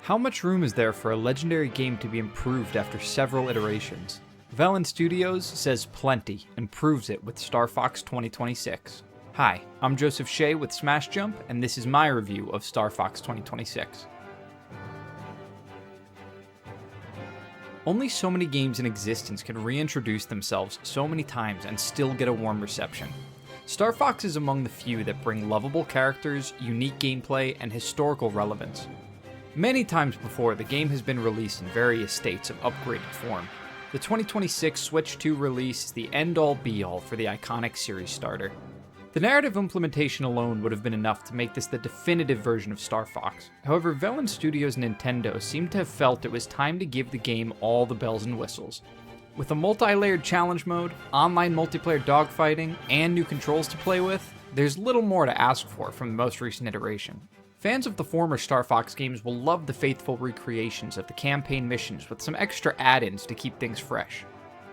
How much room is there for a legendary game to be improved after several iterations? Velan Studios says plenty and proves it with Star Fox 2026. Hi, I'm Joseph Shay with Smash Jump, and this is my review of Star Fox 2026. Only so many games in existence can reintroduce themselves so many times and still get a warm reception. Star Fox is among the few that bring lovable characters, unique gameplay, and historical relevance. Many times before, the game has been released in various states of upgraded form. The 2026 Switch 2 release is the end-all be-all for the iconic series starter. The narrative implementation alone would have been enough to make this the definitive version of Star Fox. However, Velan Studios and Nintendo seem to have felt it was time to give the game all the bells and whistles. With a multi-layered challenge mode, online multiplayer dogfighting, and new controls to play with, there's little more to ask for from the most recent iteration. Fans of the former Star Fox games will love the faithful recreations of the campaign missions with some extra add-ins to keep things fresh.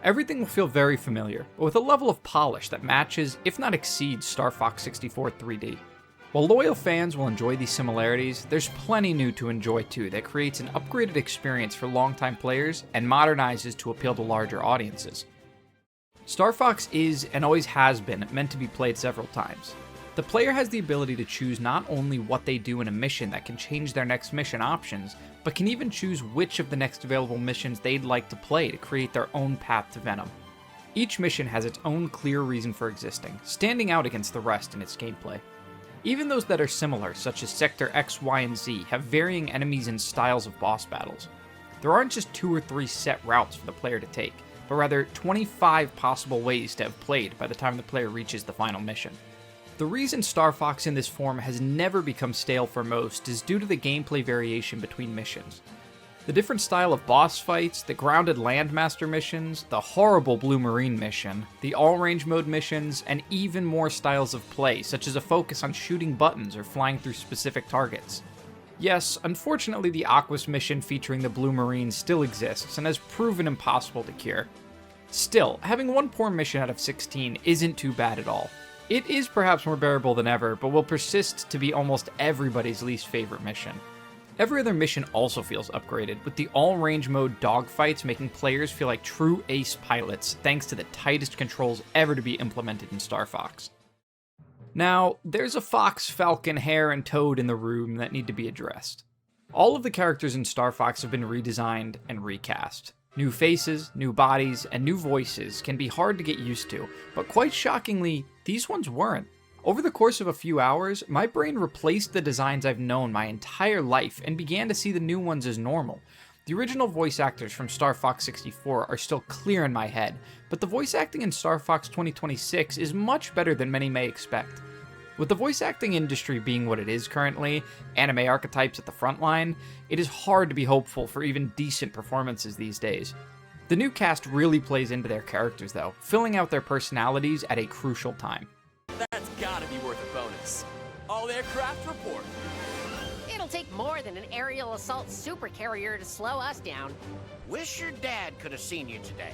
Everything will feel very familiar, but with a level of polish that matches, if not exceeds, Star Fox 64 3D. While loyal fans will enjoy these similarities, there's plenty new to enjoy too that creates an upgraded experience for longtime players and modernizes to appeal to larger audiences. Star Fox is, and always has been, meant to be played several times. The player has the ability to choose not only what they do in a mission that can change their next mission options, but can even choose which of the next available missions they'd like to play to create their own path to Venom. Each mission has its own clear reason for existing, standing out against the rest in its gameplay. Even those that are similar, such as Sector X, Y, and Z, have varying enemies and styles of boss battles. There aren't just 2 or 3 set routes for the player to take, but rather 25 possible ways to have played by the time the player reaches the final mission. The reason Star Fox in this form has never become stale for most is due to the gameplay variation between missions. The different style of boss fights, the grounded Landmaster missions, the horrible Blue Marine mission, the all-range mode missions, and even more styles of play, such as a focus on shooting buttons or flying through specific targets. Yes, unfortunately the Aquas mission featuring the Blue Marine still exists and has proven impossible to cure. Still, having one poor mission out of 16 isn't too bad at all. It is perhaps more bearable than ever, but will persist to be almost everybody's least favorite mission. Every other mission also feels upgraded, with the all-range mode dogfights making players feel like true ace pilots thanks to the tightest controls ever to be implemented in Star Fox. Now, there's a fox, falcon, hare, and toad in the room that need to be addressed. All of the characters in Star Fox have been redesigned and recast. New faces, new bodies, and new voices can be hard to get used to, but quite shockingly, these ones weren't. Over the course of a few hours, my brain replaced the designs I've known my entire life and began to see the new ones as normal. The original voice actors from Star Fox 64 are still clear in my head, but the voice acting in Star Fox 2026 is much better than many may expect. With the voice acting industry being what it is currently, anime archetypes at the front line, it is hard to be hopeful for even decent performances these days. The new cast really plays into their characters though, filling out their personalities at a crucial time. That's gotta be worth a bonus. All aircraft report. It'll take more than an aerial assault supercarrier to slow us down. Wish your dad could have seen you today.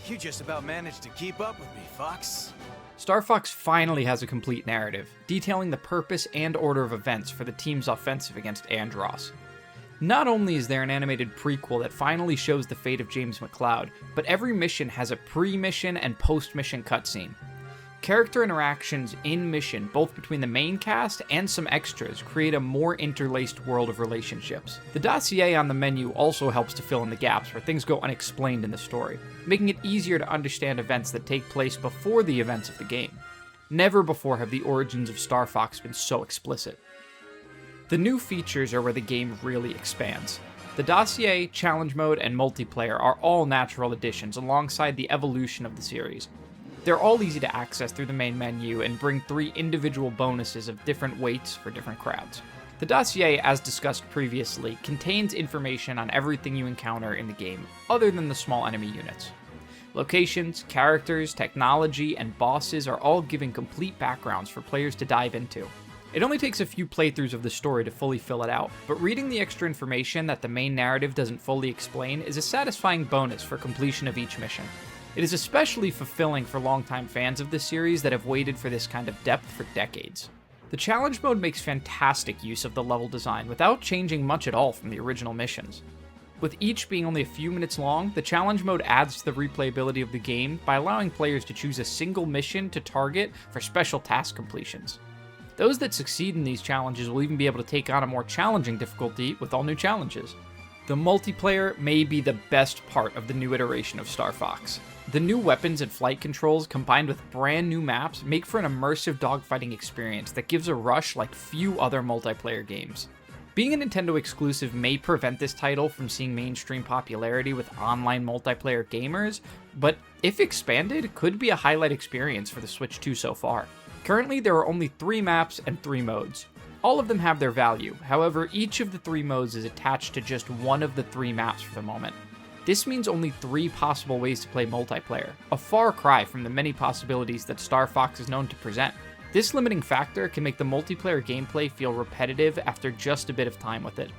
You just about managed to keep up with me, Fox. Star Fox finally has a complete narrative, detailing the purpose and order of events for the team's offensive against Andross. Not only is there an animated prequel that finally shows the fate of James McCloud, but every mission has a pre-mission and post-mission cutscene. Character interactions in mission, both between the main cast and some extras, create a more interlaced world of relationships. The dossier on the menu also helps to fill in the gaps where things go unexplained in the story, making it easier to understand events that take place before the events of the game. Never before have the origins of Star Fox been so explicit. The new features are where the game really expands. The dossier, challenge mode, and multiplayer are all natural additions alongside the evolution of the series. They're all easy to access through the main menu and bring 3 individual bonuses of different weights for different crowds. The dossier, as discussed previously, contains information on everything you encounter in the game, other than the small enemy units. Locations, characters, technology, and bosses are all given complete backgrounds for players to dive into. It only takes a few playthroughs of the story to fully fill it out, but reading the extra information that the main narrative doesn't fully explain is a satisfying bonus for completion of each mission. It is especially fulfilling for longtime fans of this series that have waited for this kind of depth for decades. The challenge mode makes fantastic use of the level design without changing much at all from the original missions. With each being only a few minutes long, the challenge mode adds to the replayability of the game by allowing players to choose a single mission to target for special task completions. Those that succeed in these challenges will even be able to take on a more challenging difficulty with all new challenges. The multiplayer may be the best part of the new iteration of Star Fox. The new weapons and flight controls combined with brand new maps make for an immersive dogfighting experience that gives a rush like few other multiplayer games. Being a Nintendo exclusive may prevent this title from seeing mainstream popularity with online multiplayer gamers, but if expanded, could be a highlight experience for the Switch 2 so far. Currently, there are only 3 maps and 3 modes. All of them have their value, however, each of the 3 modes is attached to just one of the 3 maps for the moment. This means only 3 possible ways to play multiplayer, a far cry from the many possibilities that Star Fox is known to present. This limiting factor can make the multiplayer gameplay feel repetitive after just a bit of time with it.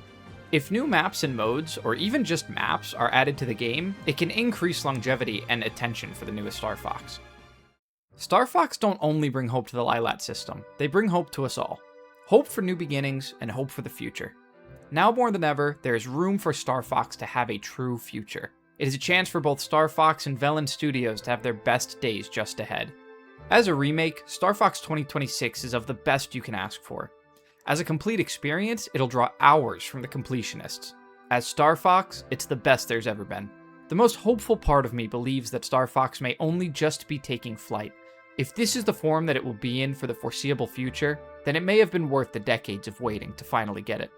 If new maps and modes, or even just maps, are added to the game, it can increase longevity and attention for the newest Star Fox. Star Fox don't only bring hope to the Lylat system, they bring hope to us all. Hope for new beginnings and hope for the future. Now more than ever, there is room for Star Fox to have a true future. It is a chance for both Star Fox and Velan Studios to have their best days just ahead. As a remake, Star Fox 2026 is of the best you can ask for. As a complete experience, it'll draw hours from the completionists. As Star Fox, it's the best there's ever been. The most hopeful part of me believes that Star Fox may only just be taking flight. If this is the form that it will be in for the foreseeable future, then it may have been worth the decades of waiting to finally get it.